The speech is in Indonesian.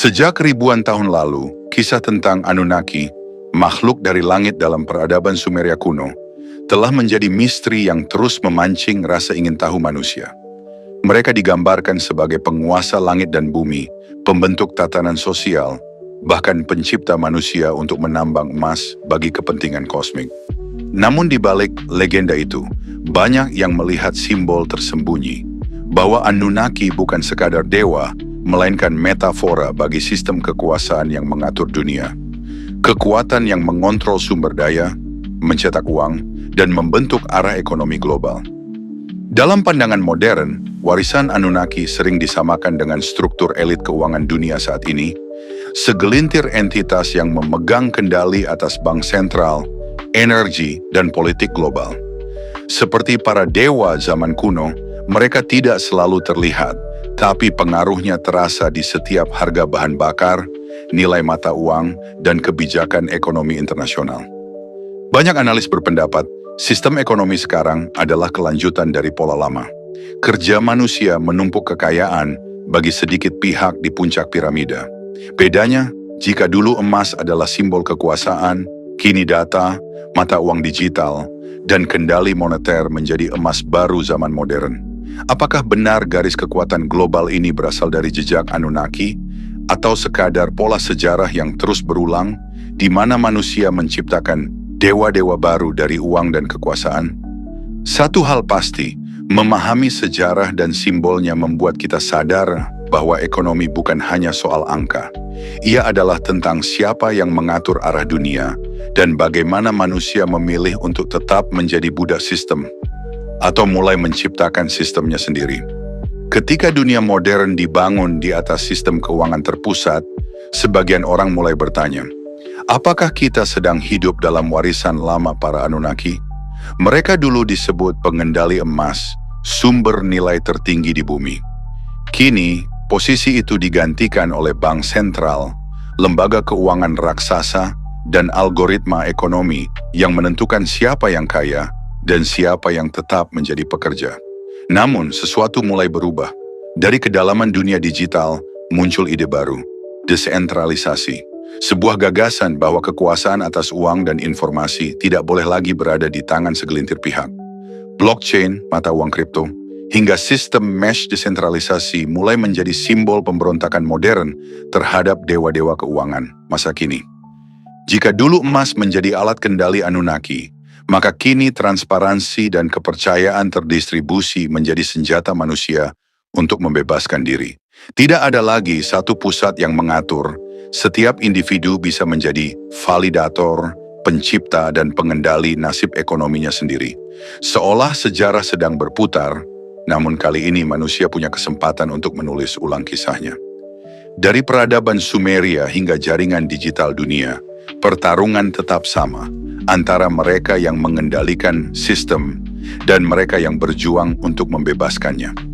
Sejak ribuan tahun lalu, kisah tentang Anunnaki, makhluk dari langit dalam peradaban Sumeria kuno, telah menjadi misteri yang terus memancing rasa ingin tahu manusia. Mereka digambarkan sebagai penguasa langit dan bumi, pembentuk tatanan sosial, bahkan pencipta manusia untuk menambang emas bagi kepentingan kosmik. Namun di balik legenda itu, banyak yang melihat simbol tersembunyi, bahwa Anunnaki bukan sekadar dewa, melainkan metafora bagi sistem kekuasaan yang mengatur dunia. Kekuatan yang mengontrol sumber daya, mencetak uang, dan membentuk arah ekonomi global. Dalam pandangan modern, warisan Anunnaki sering disamakan dengan struktur elit keuangan dunia saat ini, segelintir entitas yang memegang kendali atas bank sentral, energi, dan politik global. Seperti para dewa zaman kuno, mereka tidak selalu terlihat, tapi pengaruhnya terasa di setiap harga bahan bakar, nilai mata uang, dan kebijakan ekonomi internasional. Banyak analis berpendapat, sistem ekonomi sekarang adalah kelanjutan dari pola lama. Kerja manusia menumpuk kekayaan bagi sedikit pihak di puncak piramida. Bedanya, jika dulu emas adalah simbol kekuasaan, kini data, mata uang digital, dan kendali moneter menjadi emas baru zaman modern. Apakah benar garis kekuatan global ini berasal dari jejak Anunnaki, atau sekadar pola sejarah yang terus berulang, di mana manusia menciptakan dewa-dewa baru dari uang dan kekuasaan? Satu hal pasti, memahami sejarah dan simbolnya membuat kita sadar bahwa ekonomi bukan hanya soal angka. Ia adalah tentang siapa yang mengatur arah dunia, dan bagaimana manusia memilih untuk tetap menjadi budak sistem, atau mulai menciptakan sistemnya sendiri. Ketika dunia modern dibangun di atas sistem keuangan terpusat, sebagian orang mulai bertanya, apakah kita sedang hidup dalam warisan lama para Anunnaki? Mereka dulu disebut pengendali emas, sumber nilai tertinggi di bumi. Kini, posisi itu digantikan oleh bank sentral, lembaga keuangan raksasa, dan algoritma ekonomi yang menentukan siapa yang kaya dan siapa yang tetap menjadi pekerja. Namun, sesuatu mulai berubah. Dari kedalaman dunia digital, muncul ide baru, desentralisasi. Sebuah gagasan bahwa kekuasaan atas uang dan informasi tidak boleh lagi berada di tangan segelintir pihak. Blockchain, mata uang kripto, hingga sistem mesh desentralisasi mulai menjadi simbol pemberontakan modern terhadap dewa-dewa keuangan masa kini. Jika dulu emas menjadi alat kendali Anunnaki, maka kini transparansi dan kepercayaan terdistribusi menjadi senjata manusia untuk membebaskan diri. Tidak ada lagi satu pusat yang mengatur, setiap individu bisa menjadi validator, pencipta, dan pengendali nasib ekonominya sendiri. Seolah sejarah sedang berputar, namun kali ini manusia punya kesempatan untuk menulis ulang kisahnya. Dari peradaban Sumeria hingga jaringan digital dunia, pertarungan tetap sama antara mereka yang mengendalikan sistem dan mereka yang berjuang untuk membebaskannya.